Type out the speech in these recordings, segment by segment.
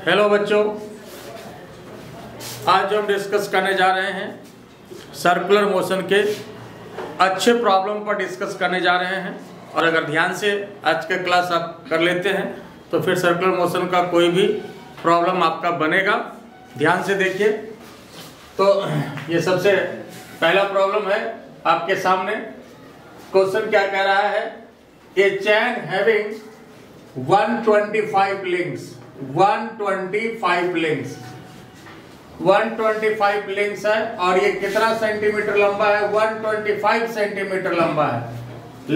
Hello बच्चों, आज हम डिस्कस करने जा रहे हैं सर्कुलर मोशन के अच्छे प्रॉब्लम पर डिस्कस करने जा रहे हैं। और अगर ध्यान से आज के क्लास आप कर लेते हैं तो फिर सर्कुलर मोशन का कोई भी प्रॉब्लम आपका बनेगा। ध्यान से देखिए। तो ये सबसे पहला प्रॉब्लम है आपके सामने। क्वेश्चन क्या कह रहा है? ए चैन हैविंग 125 लिंक्स, 125 लिंक्स, 125 लिंक्स है और ये कितना सेंटीमीटर लंबा है? 125 सेंटीमीटर लंबा है।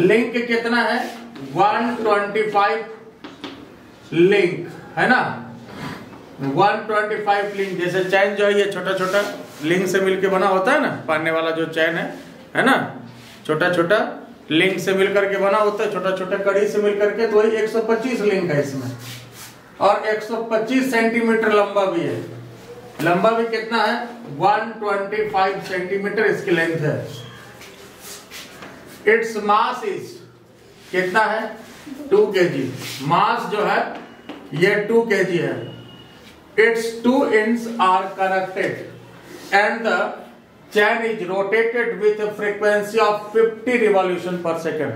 लिंक कितना है? 125 लिंक है ना। 125 लिंक, जैसे चैन जो है ये छोटा छोटा लिंक से मिलकर बना होता है ना, पहनने वाला जो चैन है ना, छोटा छोटा लिंक से मिलकर के बना होता है, छोटा छोटा कड़ी से मिलकर के। तो वही 125 लिंक है इसमें और 125 सेंटीमीटर लंबा भी है। लंबा भी कितना है? 125 सेंटीमीटर इसकी लेंथ है। इट्स मास इज कितना है? 2 kg। मास जो है ये 2 kg है। It's 2 ends are connected and the chain is rotated with a frequency of 50 revolution per second।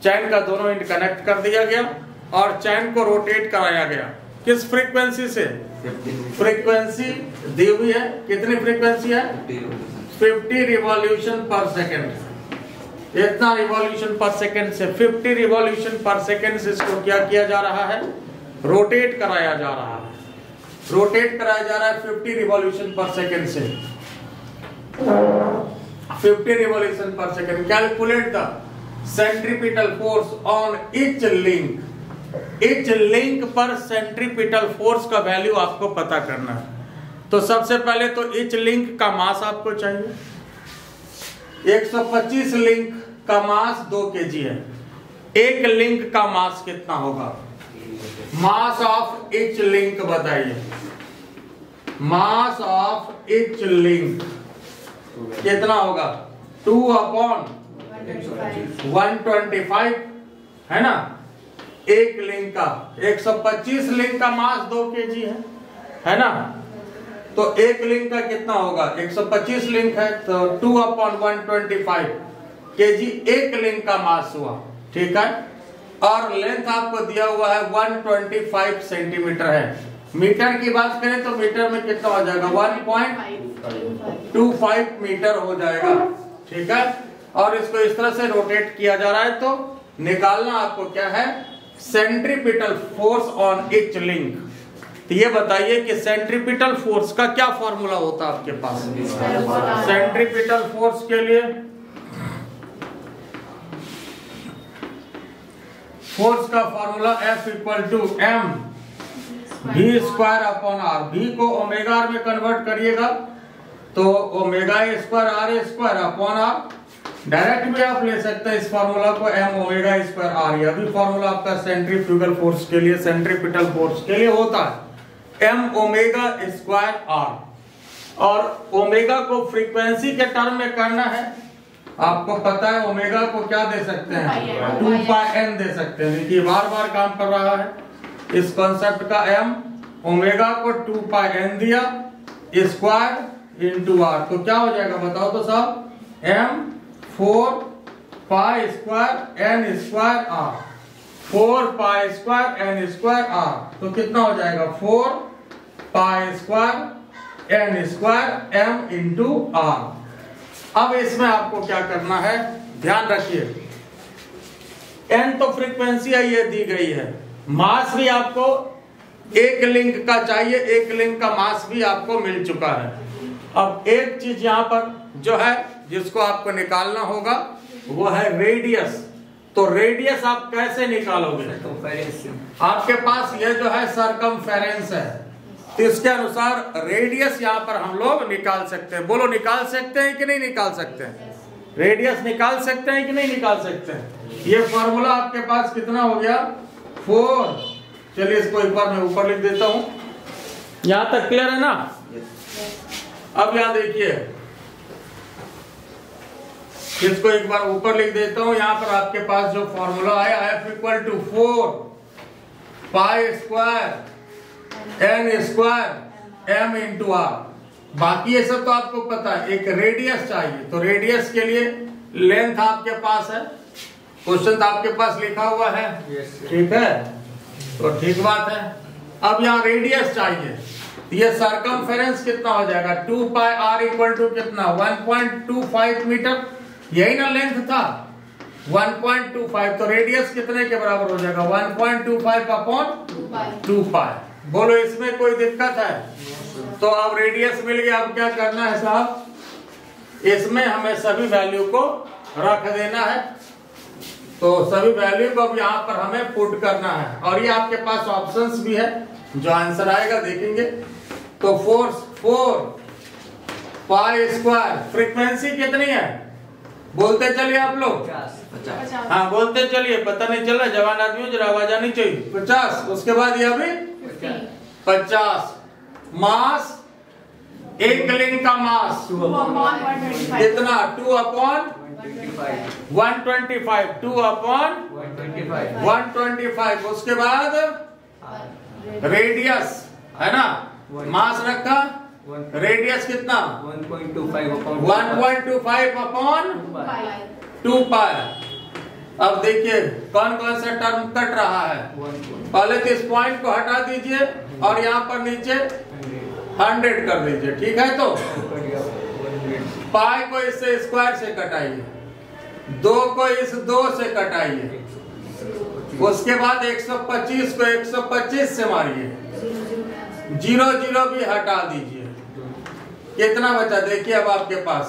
चैन का दोनों एंड कनेक्ट कर दिया गया और चैन को रोटेट कराया गया। किस फ्रीक्वेंसी से? फ्रीक्वेंसी दी हुई है। कितनी फ्रीक्वेंसी है? 50 रिवॉल्यूशन पर सेकेंड। इतना रिवॉल्यूशन पर सेकेंड से 50 रिवॉल्यूशन पर सेकेंड से इसको क्या किया जा रहा है? रोटेट कराया जा रहा है। रोटेट कराया जा रहा है 50 रिवॉल्यूशन पर सेकेंड से। 50 रिवॉल्यूशन पर second. Calculate the centripetal force on each link. Each link पर सेंट्रीपिटल फोर्स का वैल्यू आपको पता करना है। तो सबसे पहले तो ईच लिंक का मास आपको चाहिए। 125 लिंक का मास 2 kg है। एक लिंक का मास कितना होगा? मास ऑफ ईच लिंक बताइए। मास ऑफ ईच लिंक कितना होगा? 2/125 है ना। एक लिंक का 125 लिंक का मास 2 kg है ना। तो एक लिंक का कितना होगा? 125 लिंक है तो 2/125 kg एक लिंक का मास हुआ। ठीक है। और लेंथ आपको दिया हुआ है 125 सेंटीमीटर है। मीटर की बात करें तो मीटर में कितना हो जाएगा? 1.25 मीटर हो जाएगा। ठीक है। और इसको इस तरह से रोटेट किया जा रहा है। तो निकालना आपको क्या है? Centripetal force on each link. तो ये बताइए कि सेंट्रीपिटल फोर्स का क्या फॉर्मूला होता है आपके पास? सेंट्रीपिटल फोर्स के लिए फोर्स का formula F = m v²/r। v को ओमेगा r में कन्वर्ट करिएगा तो ω²r²/r। डायरेक्ट भी आप ले सकते हैं इस फार्मूला को, m⍵²r। यह भी फार्मूला आपका सेंट्रीफ्यूगल फोर्स के लिए, सेंट्रीपिटल फोर्स के लिए होता है m⍵²r। और ओमेगा को फ्रीक्वेंसी के टर्म में करना है। आपको पता है ओमेगा को क्या दे सकते हैं? 2πn दे सकते हैं। देखिए बार बार काम कर रहा है इस कॉन्सेप्ट का। m ओमेगा को 2πn दिया स्क्वायर इंटू r, तो क्या हो जाएगा बताओ तो साहब? m 4π² n² r। 4π² n² r तो कितना हो जाएगा? 4π² n² m इंटू r। अब इसमें आपको क्या करना है? ध्यान रखिए, n तो फ्रीक्वेंसी है ये दी गई है। मास भी आपको एक लिंक का चाहिए, एक लिंक का मास भी आपको मिल चुका है। अब एक चीज यहां पर जो है जिसको आपको निकालना होगा वो है रेडियस। तो रेडियस आप कैसे निकालोगे? आपके पास ये जो है सरकमफेरेंस है, तो इसके अनुसार रेडियस यहाँ पर हम लोग निकाल सकते हैं। बोलो, निकाल सकते हैं कि नहीं निकाल सकते हैं? रेडियस निकाल सकते हैं कि नहीं निकाल सकते हैं? ये फॉर्मूला आपके पास कितना हो गया? 4। चलिए इसको एक बार मैं ऊपर लिख देता हूं। यहां तक क्लियर है ना? अब यहां देखिए, इसको एक बार ऊपर लिख देता हूं। यहां पर आपके पास जो फॉर्मूला है F = 4π² n square m into r. बाकी ये सब तो आपको पता है। एक रेडियस चाहिए, तो रेडियस के लिए लेंथ आपके पास है, क्वेश्चन तो आपके पास लिखा हुआ है। ठीक है, तो ठीक बात है। अब यहाँ रेडियस चाहिए, ये सरकमफेरेंस कितना हो जाएगा, 2 पाई आर इक्वल टू कितना 1.25 मीटर, यही ना लेंथ था 1.25, तो रेडियस कितने के बराबर हो जाएगा 1.25 अपॉन 2 पाई। बोलो इसमें कोई दिक्कत है? तो अब रेडियस मिल गया, अब क्या करना है साहब, इसमें हमें सभी वैल्यू को रख देना है। तो सभी वैल्यू को अब यहाँ पर हमें पुट करना है, और ये आपके पास ऑप्शंस भी है, जो आंसर आएगा देखेंगे। तो 4 पाई स्क्वायर, फ्रीक्वेंसी कितनी है बोलते चलिए आप लोग, 50। हाँ बोलते चलिए, पता नहीं चल रहा, जवान आदमी जरा आवाज आनी चाहिए। 50, उसके बाद ये अभी 50। मास, एक लिंग का मास कितना 2 अपॉन 125, 2 अपॉन 125। उसके बाद रेडियस है ना, मास रखा, रेडियस कितना 1.25 अपॉन 2 पाई। अब देखिए कौन कौन सा टर्म कट रहा है। पहले तो इस पॉइंट को हटा दीजिए और यहाँ पर नीचे 100 कर दीजिए, ठीक है। तो पाई को इससे स्क्वायर से कटाइए, 2 को इस 2 से कटाइए, उसके बाद 125 को 125 से मारिए, 0 0 भी हटा दीजिए। कितना बचा देखिए अब आपके पास,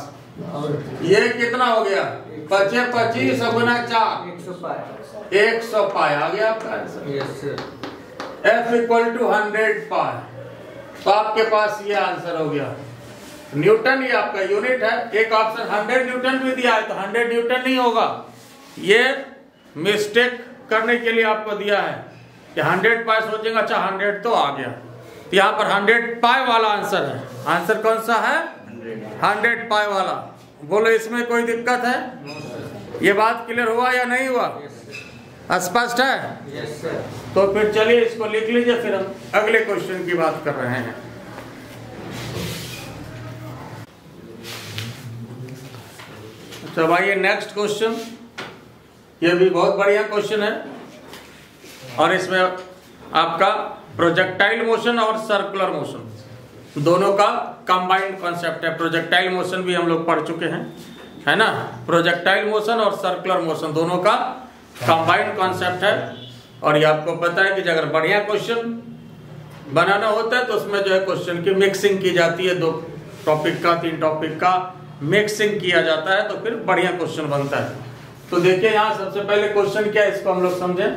ये कितना हो गया 25 गुना 4 100 पाई आ गया आपका आंसर। F इक्वल टू 100 पाई, तो आपके पास ये आंसर हो गया। न्यूटन ये आपका यूनिट है। एक ऑप्शन 100 न्यूटन भी दिया है, तो 100 न्यूटन नहीं होगा, ये मिस्टेक करने के लिए आपको दिया है कि 100 पाई सोचेंगे, अच्छा 100 तो आ गया, तो यहाँ पर 100 पाई वाला आंसर है। आंसर कौन सा है 100 पाई वाला। बोलो इसमें कोई दिक्कत है? ये बात क्लियर हुआ या नहीं हुआ, स्पष्ट है? तो फिर चलिए इसको लिख लीजिए, फिर हम अगले क्वेश्चन की बात कर रहे हैं। तो भाई ये नेक्स्ट क्वेश्चन, ये भी बहुत बढ़िया क्वेश्चन है, और इसमें आपका प्रोजेक्टाइल मोशन और सर्कुलर मोशन दोनों का कंबाइंड कॉन्सेप्ट है। प्रोजेक्टाइल मोशन भी हम लोग पढ़ चुके हैं, है ना। प्रोजेक्टाइल मोशन और सर्कुलर मोशन दोनों का कंबाइंड कॉन्सेप्ट है। और ये आपको पता है कि अगर बढ़िया क्वेश्चन बनाना होता है तो उसमें जो है क्वेश्चन की मिक्सिंग की जाती है, 2 टॉपिक का 3 टॉपिक का मिक्सिंग किया जाता है, तो फिर बढ़िया क्वेश्चन बनता है। तो देखिए यहाँ सबसे पहले क्वेश्चन क्या है, इसको हम लोग समझें।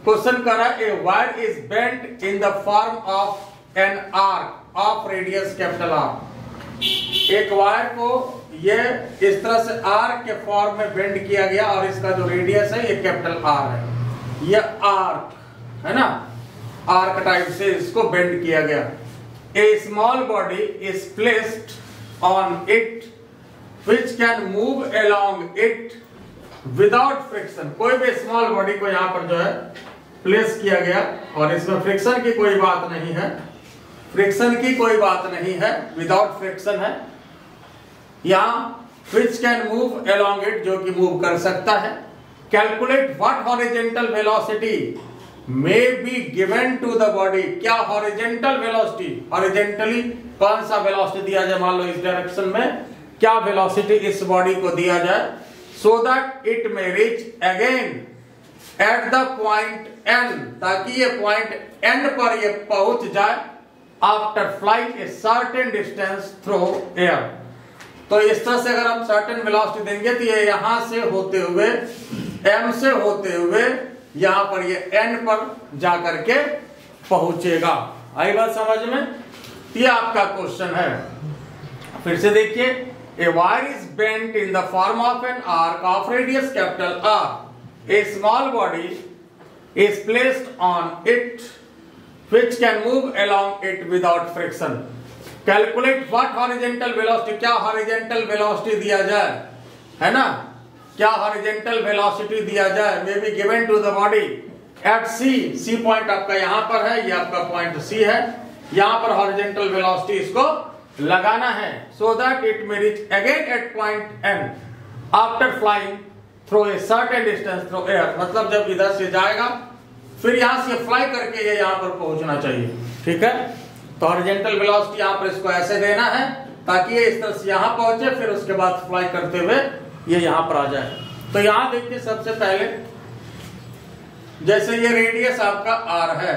क्वेश्चन कर रहा है a wire is bent in the form of an arc of radius capital r. एक वायर को ये इस तरह से आर्क के फॉर्म में बेंड किया गया, और इसका जो रेडियस है ये कैपिटल आर है। ये आर्क है ना, आर्क टाइप से इसको बेंड किया गया। A small body is placed on it which can move along it without friction। कोई भी स्मॉल बॉडी को यहाँ पर जो है प्लेस किया गया, और इसमें फ्रिक्शन की कोई बात नहीं है, फ्रिक्शन की कोई बात नहीं है, विदाउट फ्रिक्शन है। यहाँ which can move along it, जो कि मूव कर सकता है। Calculate what horizontal velocity may be given to the body। क्या हॉरिजेंटल वेलोसिटी, हॉरिजेंटली कौन सा वेलोसिटी दिया जाए, मान लो इस डायरेक्शन में क्या वेलोसिटी इस बॉडी को दिया जाए, so that it may reach again at the point n, ताकि ये पॉइंट एन पर ये पहुंच जाए after flying a certain distance through air. तो इस तरह से अगर हम सर्टेन वेलोसिटी देंगे तो ये यहां से होते हुए एम से होते हुए यहां पर ये एन पर जाकर के पहुंचेगा। आई बात समझ में? ये आपका क्वेश्चन है। फिर से देखिए, a wire is bent in the form of an arc of radius capital R. A small body is placed on it which can move along it without friction. Calculate what horizontal velocity, क्या horizontal velocity दिया जाए, है ना, क्या horizontal velocity दिया जाए, may be given to the body। At c point आपका यहां पर है, ये आपका पॉइंट सी है, यहां पर हॉरिजॉन्टल वेलोसिटी इसको लगाना है so that it may reach again at point n after flying through a certain distance through air. मतलब जब इधर से जाएगा फिर यहां से फ्लाई करके ये यहां पर पहुंचना चाहिए, ठीक है। तो हॉरिजॉन्टल वेलोसिटी यहां पर इसको ऐसे देना है ताकि ये इस तरह से यहां पहुंचे, फिर उसके बाद फ्लाई करते हुए ये यहां पर आ जाए। तो यहां देखिए सबसे पहले जैसे ये रेडियस आपका आर है,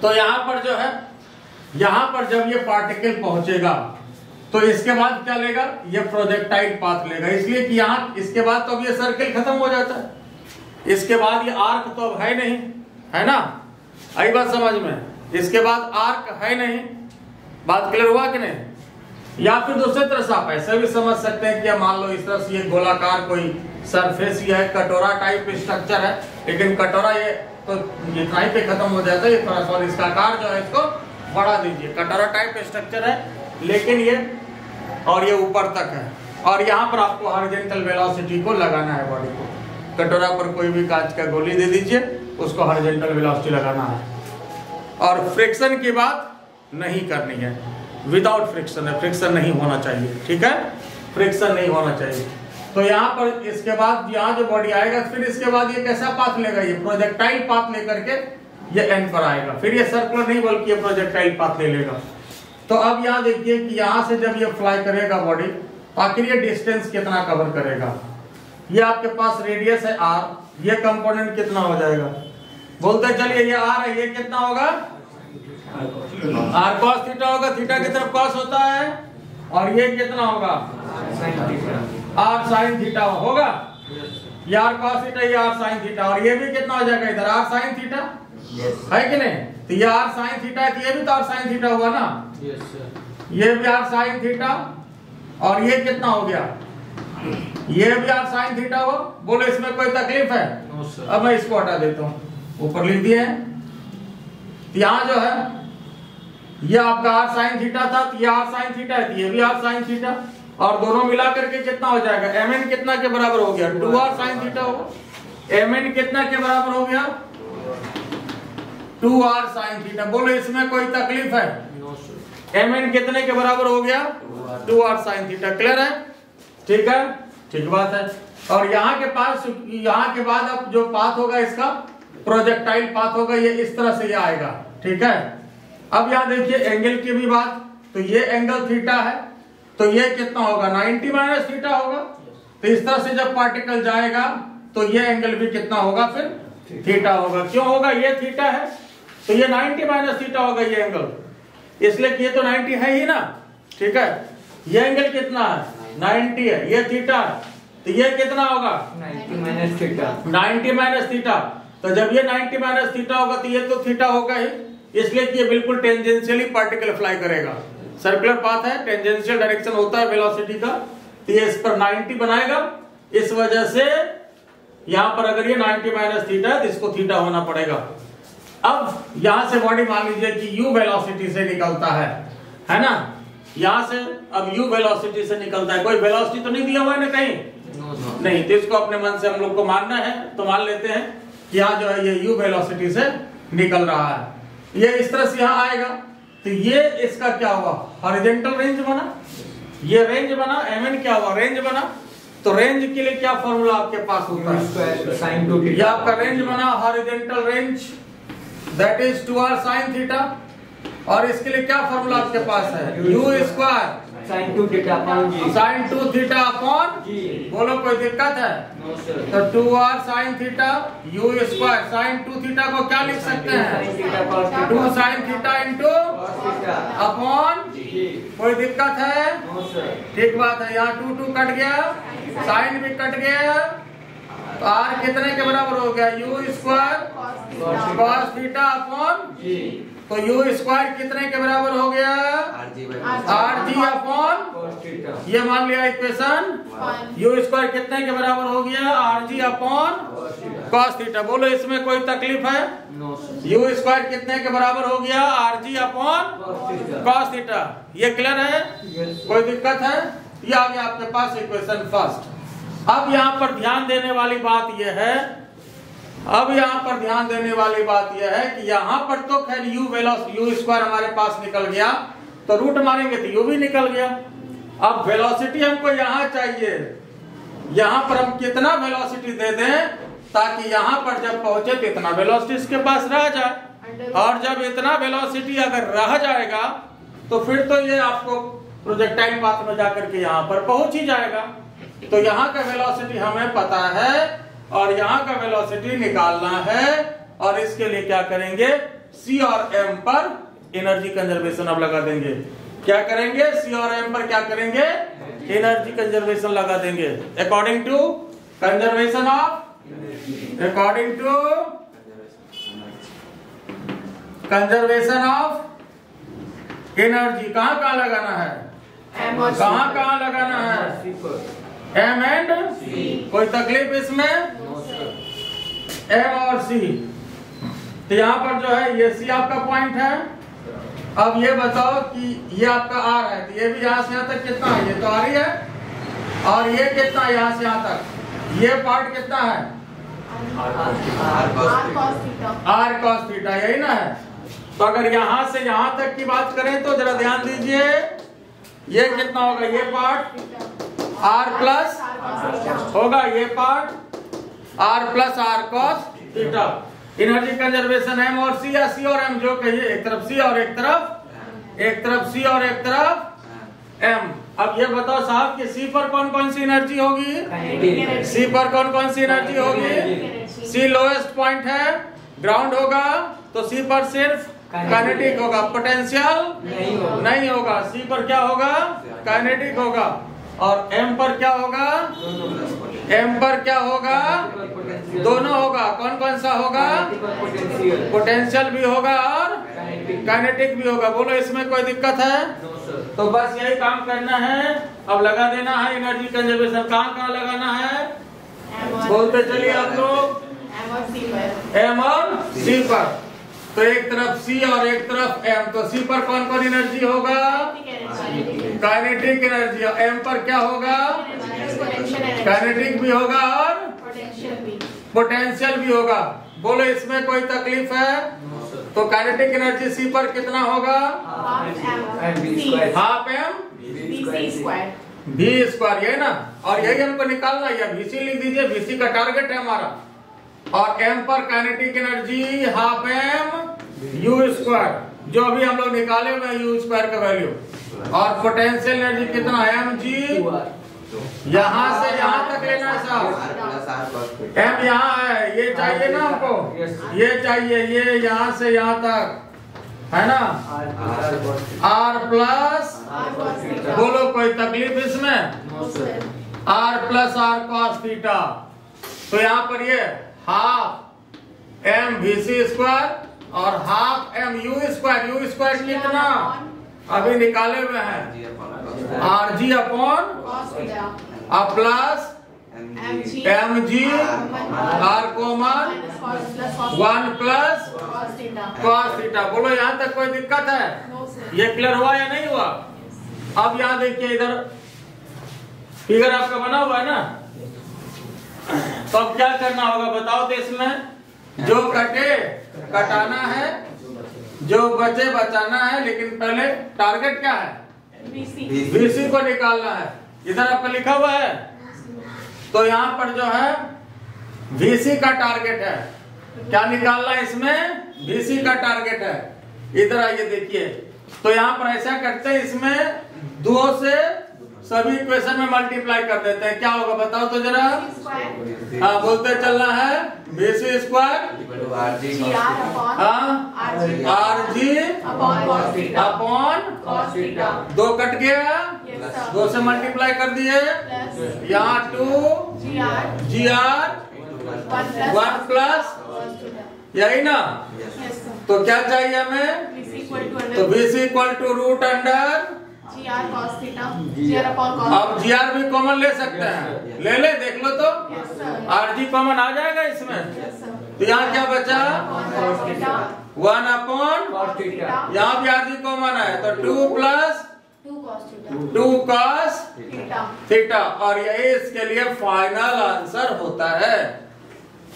तो यहां पर जो है, यहां पर जब ये पार्टिकल पहुंचेगा तो इसके बाद क्या लेगा, ये प्रोजेक्टाइल पाथ लेगा, इसलिए कि यहां इसके बाद तो अब ये सर्किल खत्म हो जाता है, इसके बाद ये आर्क तो अब है नहीं, है ना, आई बात समझ में, इसके बाद आर्क है नहीं, बात क्लियर हुआ कि नहीं। या फिर दूसरे तरह से आप ऐसे भी समझ सकते हैं कि मान लो इस तरह से ये गोलाकार कोई सरफेस ही है, कटोरा टाइप स्ट्रक्चर है, लेकिन कटोरा ये तो इतना ही पे खत्म हो जाता है, ये थोड़ा सा इसका आकार जो है इसको बढ़ा दीजिए, कटोरा टाइप स्ट्रक्चर है, लेकिन ये और ये ऊपर तक है, और यहाँ पर आपको हॉरिजॉन्टल वेलोसिटी को लगाना है बॉडी को। कटोरा पर कोई भी कांच का गोली दे दीजिए, उसको हॉरिजॉन्टल वेलोसिटी लगाना है, और फ्रिक्शन की बात नहीं करनी है, विदाउट फ्रिक्शन है, फ्रिक्शन नहीं होना चाहिए, ठीक है, फ्रिक्शन नहीं होना चाहिए। तो यहाँ पर इसके बाद यहाँ जो बॉडी आएगा, फिर इसके बाद ये कैसा पाथ लेगा, ये प्रोजेक्टाइल पाथ लेकर के ये एंड पर आएगा, फिर ये सर्कुलर नहीं बल्कि ये प्रोजेक्टाइल पाथ ले लेगा। तो अब यहाँ देखिए कि यहाँ से जब ये फ्लाई करेगा बॉडी, आखिर ये डिस्टेंस कितना कवर करेगा, ये आपके पास रेडियस है आर, ये कंपोनेंट कितना हो जाएगा, बोलते चलिए, ये आर है, ये कितना होगा, आर कॉस थीटा होगा, थीटा की तरफ कॉस होता है, और ये कितना होगा, आर साइन थीटा होगा, ये आर कॉस थीटा, ये आर साइन थीटा, और ये भी कितना हो जाएगा इधर आर साइन थीटा, है कि नहीं। तो ये आर साइन थीटा है, तो ये भी तो आर साइन थीटा हुआ ना, ये भी आर साइन थीटा, और ये कितना हो गया, ये भी आर साइन थीटा हुआ। बोलो इसमें कोई तकलीफ है? अब मैं इसको हटा देता हूँ, ऊपर लिख दिए हैं, यहाँ जो है ये आपका आर साइन थीटा था, ये आर साइन थीटा है, ये भी आर साइन थीटा, और दोनों मिला करके कितना हो जाएगा, एम एन कितना के बराबर हो गया, 2r साइन थीटा होगा, एम एन कितना के बराबर हो गया, 2r साइन थीटा। बोलो इसमें कोई तकलीफ है? एम एन कितने के बराबर हो गया, 2r साइन थीटा। क्लियर है, ठीक है, ठीक बात है। और यहाँ के पास, यहाँ के बाद अब जो पाथ होगा इसका प्रोजेक्टाइल पाथ होगा, ये इस तरह से ये आएगा, ठीक है। अब यहाँ देखिए एंगल की भी बात, तो ये एंगल थीटा है, तो ये कितना होगा, 90 माइनस थीटा होगा। तो इस तरह से जब पार्टिकल जाएगा तो ये एंगल भी कितना होगा, फिर थीटा होगा। क्यों होगा, ये थीटा है तो ये 90 माइनस थीटा होगा ये एंगल, इसलिए कि ये तो 90 है ही ना, ठीक है। ये एंगल कितना है, 90 है, ये थीटा है, तो ये कितना होगा, 90 माइनस थीटा, 90 माइनस थीटा। तो जब ये 90 माइनस थीटा होगा तो ये तो थीटा होगा ही, इसलिए कि ये बिल्कुल टेंजेंशियली पार्टिकल फ्लाई करेगा, सर्कुलर पाथ है, टेंजेंशियल डायरेक्शन होता है वेलोसिटी का, तो ये इस पर 90 बनाएगा। इस वजह से यहां पर अगर ये 90 माइनस थीटा है तो इसको थीटा होना पड़ेगा। अब यहां से बॉडी मान लीजिए कि u वेलोसिटी से निकलता है ना, यहां से अब u वेलोसिटी से निकलता है, कोई वेलोसिटी तो नहीं दिया हुआ है ना कहीं, नहीं, तो इसको अपने मन से हम लोग को मानना है, तो मान लेते हैं कि यहाँ जो है ये u वेलोसिटी से निकल रहा है, ये इस तरह से यहाँ आएगा, तो ये इसका क्या हुआ, हॉरिजॉन्टल रेंज बना, ये रेंज बना, mn क्या हुआ, रेंज बना। तो रेंज के लिए क्या फॉर्मूला आपके पास होता है, साइन 2 ये आपका रेंज बना, horizontal range, that is 2r sine theta, और इसके लिए क्या फॉर्मूला आपके पास है, u square sine 2 theta upon g, sine 2 theta upon g. बोलो कोई दिक्कत है, तो 2r sine theta u square, sine 2 theta को क्या लिख सकते हैं, 2 साइन थीटा इंटू अपॉन, कोई दिक्कत है, ठीक बात है। यहाँ 2 2 कट गया, साइन भी कट गया, तो r कितने के बराबर हो गया, u square cos theta upon, तो u स्क्वायर कितने के बराबर हो गया, आर जी अपॉन, ये मान लिया इक्वेशन, u स्क्वायर कितने के बराबर हो गया, R G upon cos theta. बोलो इसमें कोई तकलीफ है, u स्क्वायर कितने के बराबर हो गया, R G upon cos theta. ये क्लियर है, कोई दिक्कत है, ये आ गया आपके पास इक्वेशन फर्स्ट। अब यहाँ पर ध्यान देने वाली बात यह है, अब यहाँ पर ध्यान देने वाली बात यह है कि यहाँ पर तो खैर u स्क्वायर हमारे पास निकल गया, तो रूट मारेंगे तो u भी निकल गया। अब वेलोसिटी हमको यहाँ चाहिए, यहाँ पर हम कितना वेलोसिटी दे दें ताकि यहाँ पर जब पहुंचे तो इतना वेलोसिटी इसके पास रह जाए, और जब इतना वेलोसिटी अगर रह जाएगा तो फिर तो ये आपको प्रोजेक्टाइल पाथ में जाकर के यहाँ पर पहुंच ही जाएगा। तो यहाँ का वेलोसिटी हमें पता है और यहाँ का वेलोसिटी निकालना है, और इसके लिए क्या करेंगे, C और M पर एनर्जी कंजर्वेशन अब लगा देंगे। क्या करेंगे, C और M पर क्या करेंगे, एनर्जी कंजर्वेशन लगा देंगे according to conservation of energy. कहाँ लगाना है, कहाँ लगाना है, M एंड C। कोई तकलीफ इसमें, M और C। तो यहाँ पर जो है ये C आपका पॉइंट है। अब ये बताओ कि ये आपका R है, तो ये भी यहाँ से यहाँ तक कितना है, ये तो R ही है, और ये कितना है यहाँ से यहाँ तक, ये पार्ट कितना है, R cos थीटा, यही ना है। तो अगर यहाँ से यहाँ तक की बात करें तो जरा ध्यान दीजिए, ये कितना होगा, ये पार्ट R प्लस होगा, ये part R plus R cos theta. Energy conservation M और C या C और M, जो कहिए, एक तरफ C और एक तरफ C और एक तरफ M। अब ये बताओ साहब कि C पर कौन कौन सी एनर्जी होगी, C पर कौन कौन सी एनर्जी होगी, C लोएस्ट पॉइंट है, ग्राउंड होगा, तो C पर सिर्फ काइनेटिक होगा, पोटेंशियल नहीं होगा। C पर क्या होगा, काइनेटिक होगा। और M पर क्या होगा, M पर क्या होगा, दोनों होगा। कौन कौन सा होगा, पोटेंशियल भी होगा और काइनेटिक भी होगा। बोलो इसमें कोई दिक्कत है, तो बस यही काम करना है। अब लगा देना है एनर्जी कंजर्वेशन। कहाँ लगाना है, बोलते चलिए आप लोग, M और C पर। तो एक तरफ C और एक तरफ M, तो C पर कौन कौन एनर्जी होगा, काइनेटिक एनर्जी। M पर क्या होगा, काइनेटिक भी होगा और पोटेंशियल भी होगा। बोलो इसमें कोई तकलीफ है, तो काइनेटिक एनर्जी C पर कितना होगा, हाफ M V स्क्वायर, ये ना, और यही हमको निकालना है। VC लिख दीजिए, VC का टारगेट है हमारा। और M पर kinetic energy half M U square, जो अभी हम लोग निकाले हुए U स्क्वायर का वैल्यू। और पोटेंशियल एनर्जी कितना है, mg, यहाँ से यहाँ तक लेना है साहब। M यहाँ है, ये चाहिए ना हमको, ये चाहिए, ये यहाँ से यहाँ तक है ना, R प्लस, बोलो कोई तकलीफ इसमें, R plus R cos theta. तो यहाँ पर ये हाफ M VC स्क्वायर और half M U square. U square कितना अभी निकाले हुए हैं, RG upon plus mg R common 1 plus cos theta. बोलो यहाँ तक कोई दिक्कत है, ये क्लियर हुआ या नहीं हुआ। अब यहाँ देखिए, इधर फिगर आपका बना हुआ है ना, तो अब क्या करना होगा बताओ। तो इसमें जो कटे कटाना है, जो बचे बचाना है, लेकिन पहले टारगेट क्या है, VC को निकालना है। इधर आपका लिखा हुआ है, तो यहाँ पर जो है VC का टारगेट है, क्या निकालना है इसमें, VC का टारगेट है। इधर आइए देखिए, तो यहाँ पर ऐसा करते हैं, इसमें 2 से सभी इक्वेशन में मल्टीप्लाई कर देते हैं। क्या होगा बताओ तो जरा, हाँ बोलते चलना है, VC square RG upon 2 cut गया, 2 से मल्टीप्लाई कर दिए, यहाँ 2 GR 1 प्लस, यही ना। तो क्या चाहिए हमें, तो VC equal to root under अब GR भी कॉमन ले सकते हैं, ले ले, देख लो तो RG कॉमन आ जाएगा इसमें। तो यहाँ क्या बचा, 1 अपॉन, यहाँ भी RG कॉमन है, तो 2 प्लस 2 cos थीटा। और यही इसके लिए फाइनल आंसर होता है।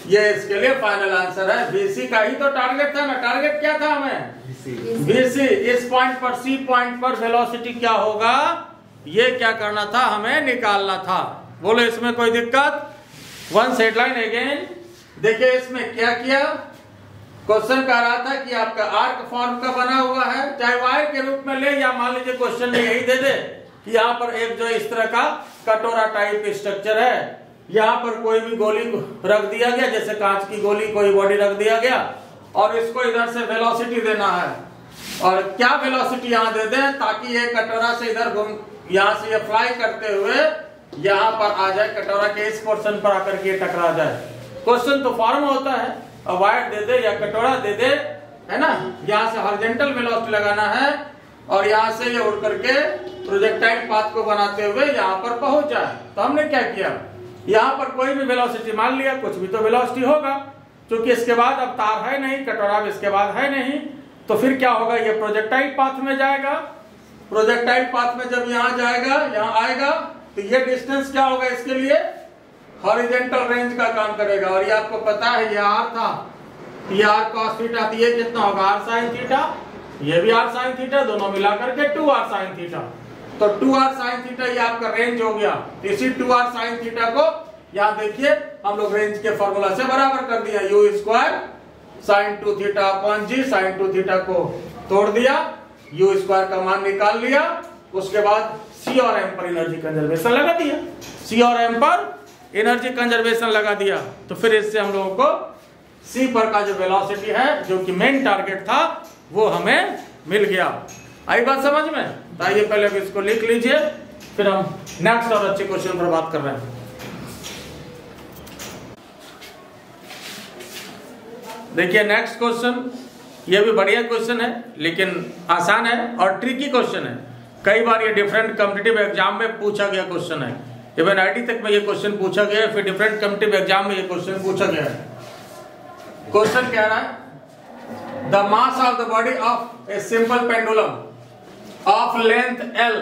ये इसके लिए फाइनल आंसर है। बीसी का ही तो टारगेट था ना। टारगेट क्या था हमें? बीसी। इस पॉइंट पर, सी पॉइंट पर वेलोसिटी क्या होगा, ये क्या करना था, हमें निकालना था। बोलो इसमें कोई दिक्कत? One set line again. देखिए इसमें क्या किया, क्वेश्चन कह रहा था कि आपका आर्क फॉर्म का बना हुआ है, चाहे वायर के रूप में ले या मान लीजिए क्वेश्चन में यही दे दे कि यहाँ पर एक जो इस तरह का कटोरा टाइप स्ट्रक्चर है, यहाँ पर कोई भी गोली रख दिया गया, जैसे कांच की गोली कोई बॉडी रख दिया गया, और इसको इधर से वेलोसिटी देना है। और क्या वेलोसिटी यहाँ दे दें ताकि ये कटोरा से इधर घूम, यहाँ से ये फ्लाई करते हुए यहाँ पर आ जाए, कटोरा के इस पोर्शन पर आकर के टकरा जाए। क्वेश्चन तो फॉर्म होता है, वायर दे दे या कटोरा दे दे, है ना। यहाँ से हॉरिजॉन्टल वेलोसिटी लगाना है और यहाँ से ये उड़ करके प्रोजेक्टाइल पाथ को बनाते हुए यहाँ पर पहुंच जाए। तो हमने क्या किया, यहाँ पर कोई भी वेलोसिटी मान लिया, कुछ भी तो वेलोसिटी होगा, क्योंकि इसके बाद अब तार है नहीं, कटोरा भी इसके बाद है नहीं, तो फिर क्या होगा, ये प्रोजेक्टाइल पाथ में जाएगा। प्रोजेक्टाइल पाथ में जब यहाँ जाएगा, यहाँ आएगा, तो ये डिस्टेंस क्या होगा, इसके लिए हॉरिजॉन्टल रेंज का काम करेगा। और ये आपको पता है, ये आर था, ये आर कॉस थीटा, तो ये कितना होगा, आर साइन थीटा, ये भी आर साइन थीटा, दोनों मिलाकर के 2r साइन थीटा। तो 2r साइन थीटा ये आपका रेंज हो गया। इसी 2r साइन थीटा को यहाँ देखिए हम लोग रेंज के फॉर्मूला से बराबर कर दिया, u square sine 2 theta upon g, sine 2 theta को तोड़ दिया, u स्क्वायर का मान निकाल लिया, उसके बाद c और m पर एनर्जी कंजर्वेशन लगा दिया, c और m पर एनर्जी कंजर्वेशन लगा दिया। तो फिर इससे हम लोगों को c पर का जो वेलोसिटी है, जो कि मेन टारगेट था, वो हमें मिल गया। आई बात समझ में? तो आइए पहले अब इसको लिख लीजिए, फिर हम नेक्स्ट और अच्छे क्वेश्चन पर बात कर रहे हैं। देखिए नेक्स्ट क्वेश्चन, ये भी बढ़िया क्वेश्चन है, लेकिन आसान है और ट्रिकी क्वेश्चन है। कई बार ये डिफरेंट कॉम्पिटिटिव एग्जाम में पूछा गया क्वेश्चन है, इवन आईटी तक में ये क्वेश्चन पूछा गया है, फिर डिफरेंट कॉम्पिटिटिव एग्जाम में ये क्वेश्चन पूछा गया है। क्वेश्चन कह रहा है, the mass of the body of a simple pendulum of length L,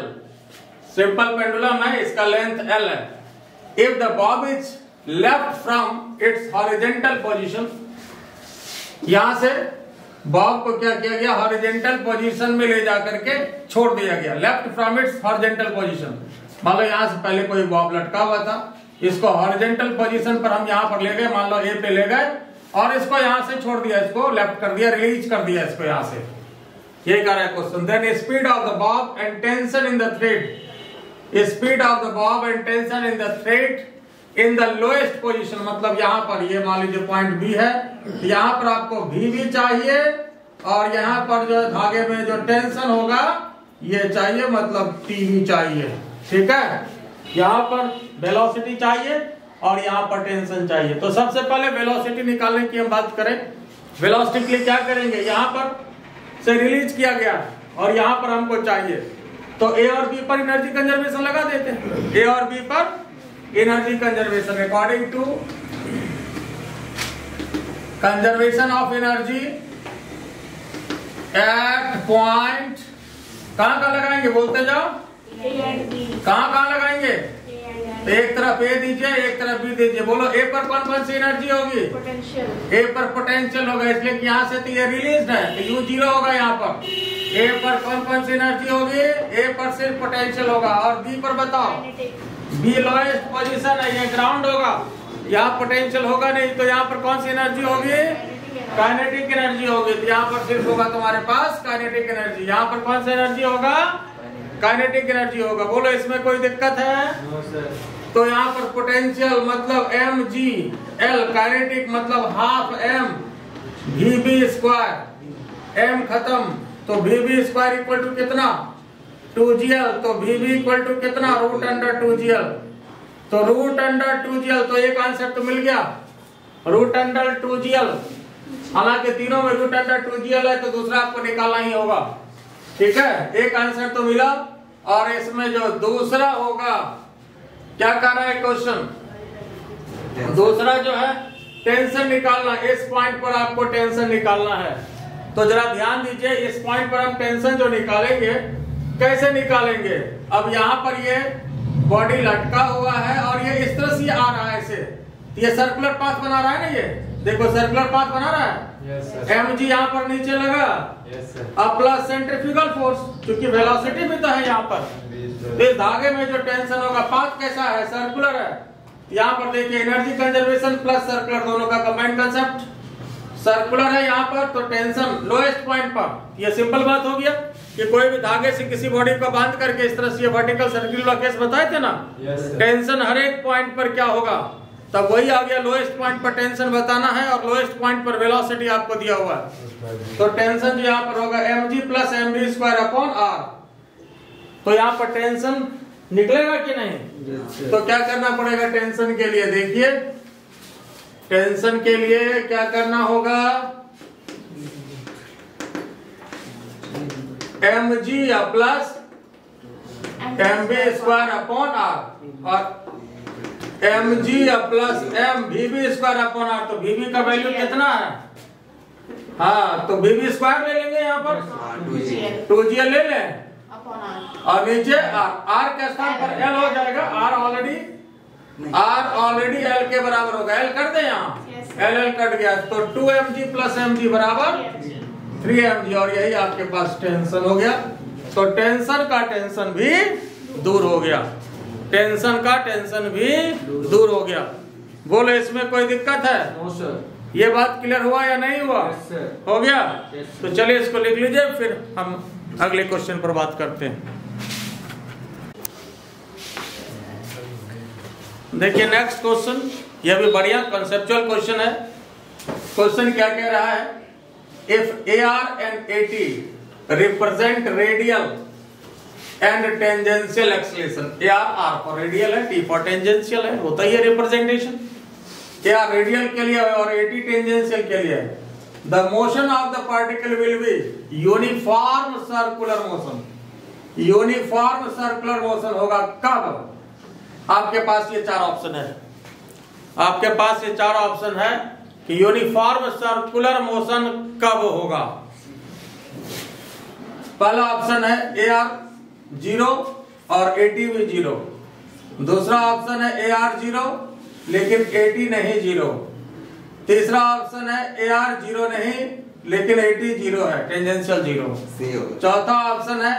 simple pendulum है, इसका लेंथ L है। If the Bob is left from its horizontal position, यहां से बॉब को क्या किया गया, हॉरिजॉन्टल पोजीशन में ले जाकर के छोड़ दिया गया, left from its horizontal position. मान लो यहां से पहले कोई बॉब लटका हुआ था, इसको हॉरिजॉन्टल पोजीशन पर हम यहां पर ले गए, मान लो ए पे ले गए, और इसको यहां से छोड़ दिया, इसको लेफ्ट कर दिया, रिलीज कर दिया इसको यहां से। ये कह रहा है question, then speed of the bob and tension in the thread, speed of the bob and tension in the thread in the lowest position, मतलब यहाँ पर ये मान लीजिए पॉइंट बी है, यहाँ पर आपको भी चाहिए, और यहाँ पर जो धागे में जो टेंशन होगा ये चाहिए, मतलब टी भी चाहिए। ठीक है, यहाँ पर वेलोसिटी चाहिए और यहाँ पर टेंशन चाहिए। तो सबसे पहले वेलोसिटी निकालने की हम बात करें। वेलोसिटी के लिए क्या करेंगे, यहाँ पर से रिलीज किया गया और यहाँ पर हमको चाहिए, तो ए और बी पर एनर्जी कंजर्वेशन लगा देते हैं। ए और बी पर energy conservation according to conservation of energy at point, कहाँ लगाएंगे, बोलते जाओ, कहाँ लगाएंगे, तो एक तरफ ए दीजिए, एक तरफ बी दीजिए। बोलो ए पर कौन कौन सी एनर्जी होगी, ए पर पोटेंशियल होगा, इसलिए कि यहाँ से तो ये रिलीज है, तो यू 0 होगा। यहाँ पर ए पर कौन कौन सी एनर्जी होगी, ए पर सिर्फ पोटेंशियल होगा, और बी पर बताओ, बी लोएस्ट पोजीशन है, ये ग्राउंड होगा, यहाँ पोटेंशियल होगा नहीं, तो यहाँ पर कौन सी एनर्जी होगी, काइनेटिक एनर्जी होगी। तो यहाँ पर सिर्फ होगा तुम्हारे पास काइनेटिक एनर्जी, यहाँ पर कौन सा एनर्जी होगा, काइनेटिक एनर्जी होगा। बोलो इसमें कोई दिक्कत है? तो यहाँ पर पोटेंशियल मतलब mgl, काइनेटिक मतलब half m vb square, m खत्म, तो vb स्क्वायर इक्वल टू कितना, 2gl, तो vb इक्वल टू कितना, रूट अंडर 2gl, तो रूट अंडर 2gl, तो एक आंसर तो मिल गया, रूट अंडर 2gl। हालांकि तीनों में रूट अंडर 2gl है, तो दूसरा आपको निकालना ही होगा। ठीक है, एक आंसर तो मिला, और इसमें जो दूसरा होगा, क्या कर रहा है क्वेश्चन, दूसरा जो है टेंशन निकालना, इस पॉइंट पर आपको टेंशन निकालना है। तो जरा ध्यान दीजिए, इस पॉइंट पर हम टेंशन जो निकालेंगे, कैसे निकालेंगे। अब यहाँ पर ये बॉडी लटका हुआ है और ये इस तरह से आ रहा है, ऐसे ये सर्कुलर पाथ बना रहा है ना, ये देखो सर्कुलर पाथ बना रहा है। mg यहाँ पर नीचे लगा, अब प्लस सेंट्रीफ्यूगल फोर्स, क्योंकि वेलोसिटी भी तो है यहाँ पर। तो इस धागे में जो टेंशन होगा, पाथ कैसा है, सर्कुलर है। यहाँ पर देखिए एनर्जी कंजर्वेशन प्लस सर्कुलर दोनों का कंबाइंड कंसेप्ट। सर्कुलर है यहाँ पर, तो टेंशन लोएस्ट पॉइंट पर। ये सिंपल बात हो गया कि कोई भी धागे से किसी बॉडी को बांध करके इस तरह से ये वर्टिकल सर्किल वाला केस बताए थे ना, टेंशन हर एक पॉइंट पर क्या होगा, तब वही आ गया। लोएस्ट पॉइंट पर टेंशन बताना है और लोएस्ट पॉइंट पर वेलोसिटी आपको दिया हुआ है। तो टेंशन जो यहाँ पर होगा mg plus mv square upon r। तो यहाँ पर टेंशन निकलेगा कि नहीं? तो क्या करना पड़ेगा टेंशन के लिए? देखिए टेंशन के लिए क्या करना होगा, mg plus mv square upon r और mg plus mvv square upon r। तो vv का वैल्यू कितना है? हाँ, तो vv स्क्वायर ले लेंगे यहाँ पर, 2gl ले लें और नीचे r के स्थान पर l हो जाएगा। r ऑलरेडी l के बराबर होगा, l कर दे यहाँ, l कट गया, तो 2mg प्लस mg बराबर 3mg और यही आपके पास टेंशन हो गया। तो टेंशन का टेंशन भी दूर हो गया, टेंशन का टेंशन भी दूर हो गया। बोले इसमें कोई दिक्कत है? No sir. ये बात क्लियर हुआ या नहीं हुआ? हो गया। तो चलिए इसको लिख लीजिए, फिर हम अगले क्वेश्चन पर बात करते हैं। देखिए नेक्स्ट क्वेश्चन, यह भी बढ़िया कंसेप्चुअल क्वेश्चन है। क्वेश्चन क्या कह रहा है, if AR and AT represent radial and tangential acceleration, AR for radial है, T फॉर टेंजेंशियल है, होता ही है रिप्रेजेंटेशन। AR रेडियल के लिए और AT टेंजेंशियल के लिए। The motion of the particle will be uniform circular motion. Uniform circular motion होगा कब? आपके पास ये चार ऑप्शन है, आपके पास ये चार ऑप्शन है कि यूनिफॉर्म सर्कुलर मोशन कब होगा। पहला ऑप्शन है AR 0 और AT भी 0। दूसरा ऑप्शन है AR 0 लेकिन AT नहीं 0। तीसरा ऑप्शन है AR 0 नहीं लेकिन AT 0 है, टेंजेंशियल 0। चौथा ऑप्शन है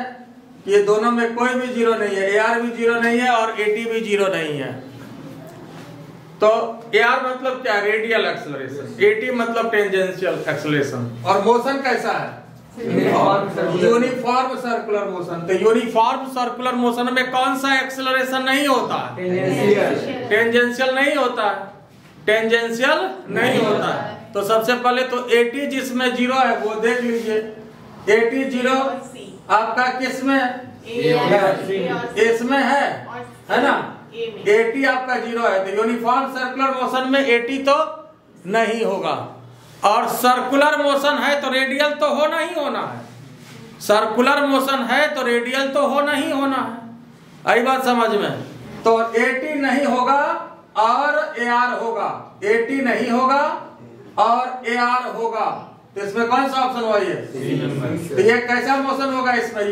कि ये दोनों में कोई भी 0 नहीं है, AR भी 0 नहीं है और AT भी 0 नहीं है। तो AR मतलब क्या? रेडियल एक्सेलरेशन, AT मतलब टेंजेंशियल एक्सेलरेशन। और मोशन कैसा है? Uniform circular motion. तो यूनिफॉर्म सर्कुलर मोशन में कौन सा एक्सेलरेशन नहीं होता? टेंजेंशियल नहीं होता है, टेंजेंशियल नहीं होता है। तो सबसे पहले तो AT जिसमें 0 है वो देख लीजिए। AT 0 आपका किस में? इसमें है ना? AT आपका 0 है, तो यूनिफॉर्म सर्कुलर मोशन में AT तो नहीं होगा। और सर्कुलर मोशन है तो रेडियल तो होना ही होना है, सर्कुलर मोशन है तो रेडियल तो होना ही होना है। आई बात समझ में? तो AT नहीं होगा और AR होगा, AT नहीं होगा और AR होगा। तो इसमें कौन सा ऑप्शन हुआ ये? तो ये कैसा मोशन होगा इसमें?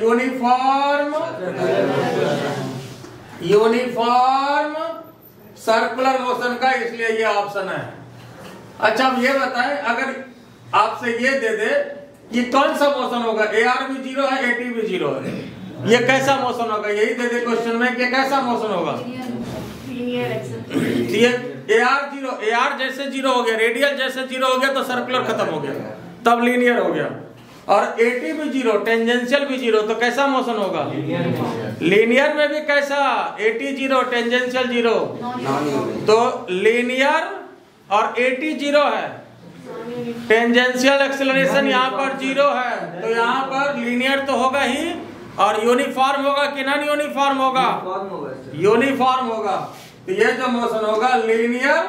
यूनिफॉर्म सर्कुलर मोशन का, इसलिए ये ऑप्शन है। अच्छा अब ये बताएं, अगर आपसे ये दे दे कि कौन सा मोशन होगा, AR भी 0 है AT भी 0 है, ये कैसा मोशन होगा? यही दे दे क्वेश्चन में कि कैसा मोशन होगा। ये AR 0, AR जैसे 0 हो गया, रेडियल जैसे 0 हो गया तो सर्कुलर खत्म हो गया, तब लीनियर हो गया। और AT भी 0, टेंजेंशियल भी 0, तो कैसा मोशन होगा? लीनियर में भी कैसा? AT 0 tangential 0। तो लीनियर और AT 0 है, टेंजेंशियल एक्सेलरेशन यहाँ पर 0 है, तो यहाँ पर लीनियर तो होगा ही। और यूनिफॉर्म होगा कि नॉन यूनिफॉर्म होगा? यूनिफॉर्म होगा। तो ये जो मोशन होगा लीनियर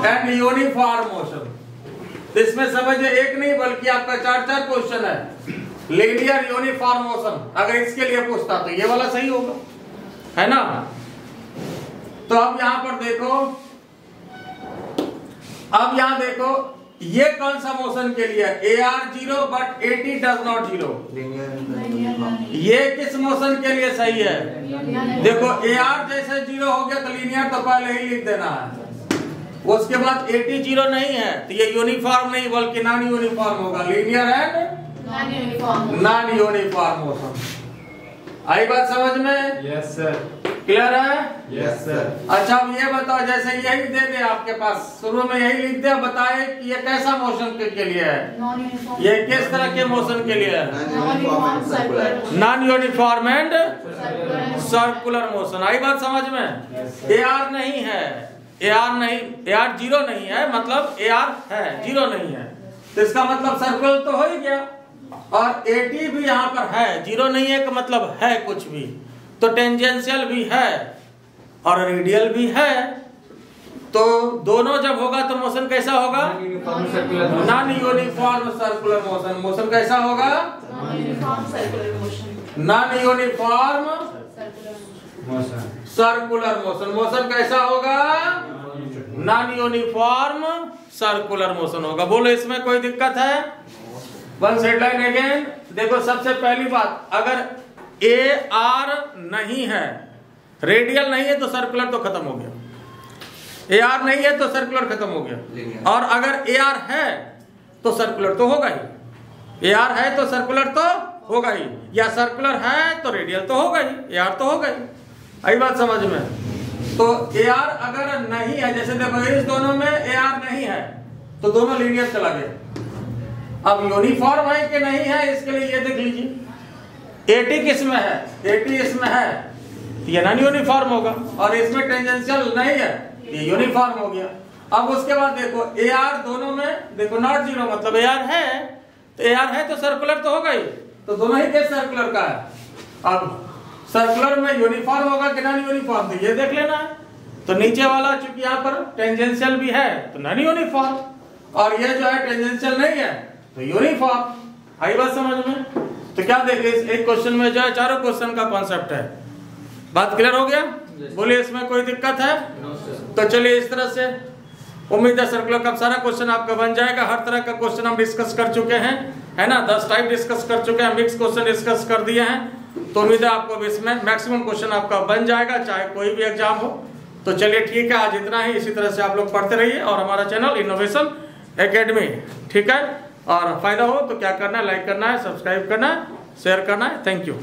एंड यूनिफॉर्म मोशन। तो इसमें समझिए एक नहीं बल्कि आपका 4 क्वेश्चन है। लीनियर यूनिफॉर्म मोशन अगर इसके लिए पूछता तो ये वाला सही होगा, है ना? तो अब यहाँ पर देखो, अब यहां देखो ये कौन सा मोशन के लिए? AR 0 but AT does not 0। ये किस मोशन के लिए सही है? देखो AR जैसे 0 हो गया तो लीनियर तो पहले ही लिख देना है। उसके बाद AT 0 नहीं है तो ये यूनिफॉर्म नहीं बल्कि नॉन यूनिफॉर्म होगा, linear and non uniform motion. आई बात समझ में? Yes sir. क्लियर है? Yes sir. अच्छा अब ये बताओ, जैसे यही दे दे आपके पास, शुरू में यही लिख दे, बताए कि ये कैसा मोशन के लिए है, ये किस तरह के मोशन के लिए है, non uniform and circular motion. आई बात समझ में? AR नहीं है, AR 0 नहीं है, मतलब AR है 0 नहीं है, तो इसका मतलब सर्कुलर तो हो ही गया। और AT भी यहाँ पर है, 0 नहीं है का मतलब है कुछ भी, तो टेंजेंशियल भी है और रेडियल भी है, तो दोनों जब होगा तो मोशन कैसा होगा, non uniform circular motion. Motion कैसा होगा, non uniform circular motion. Motion कैसा होगा, नॉन यूनिफॉर्म सर्कुलर मोशन होगा। बोलो इसमें कोई दिक्कत है? One set line again. देखो सबसे पहली बात, अगर AR नहीं है, रेडियल नहीं है तो सर्कुलर तो खत्म हो गया, AR नहीं है तो सर्कुलर खत्म हो गया, और अगर AR है तो सर्कुलर तो होगा ही, AR है तो सर्कुलर तो होगा ही, या सर्कुलर है तो रेडियल तो होगा ही, AR तो होगा ही। आई बात समझ में? तो AR अगर नहीं है, जैसे देखो इस दोनों में AR नहीं है तो दोनों लीनियर चला गया। अब यूनिफॉर्म है कि नहीं है, इसके लिए ये देख लीजिए, AT किस में है, AT इसमें है, ये नॉन यूनिफॉर्म होगा, और इसमें टेंजेंशियल नहीं है, ये यूनिफॉर्म हो गया। अब उसके बाद देखो AR दोनों में देखो नॉट 0 मतलब AR है, तो AR है तो सर्कुलर तो होगा ही, तो दोनों ही केस सर्कुलर का है। अब सर्कुलर में यूनिफॉर्म होगा कि नॉन यूनिफॉर्म, तो ये देख लेना है। तो नीचे वाला चूंकि यहाँ पर टेंजेंशियल भी है तो नॉन यूनिफॉर्म, और ये जो है टेंजेंशियल नहीं है तो यूनिफॉर्म। आई बात समझ में? तो क्या देखे, इस एक क्वेश्चन में जो है चारों क्वेश्चन का कॉन्सेप्ट है। बात क्लियर हो गया? बोलिए इसमें कोई दिक्कत है? तो चलिए इस तरह से उम्मीद है सर्कुलर का सारा क्वेश्चन आपका बन जाएगा। हर तरह का क्वेश्चन हम डिस्कस कर चुके हैं, है ना, 10 टाइप डिस्कस कर चुके हैं, मिक्स क्वेश्चन डिस्कस कर दिए हैं, तो उम्मीद है आपको इसमें मैक्सिमम क्वेश्चन आपका बन जाएगा, चाहे कोई भी एग्जाम हो। तो चलिए ठीक है, आज इतना ही। इसी तरह से आप लोग पढ़ते रहिए, और हमारा चैनल इनोवेशन एकेडमी, ठीक है, और फायदा हो तो क्या करना है, लाइक करना है, सब्सक्राइब करना है, शेयर करना है। Thank you.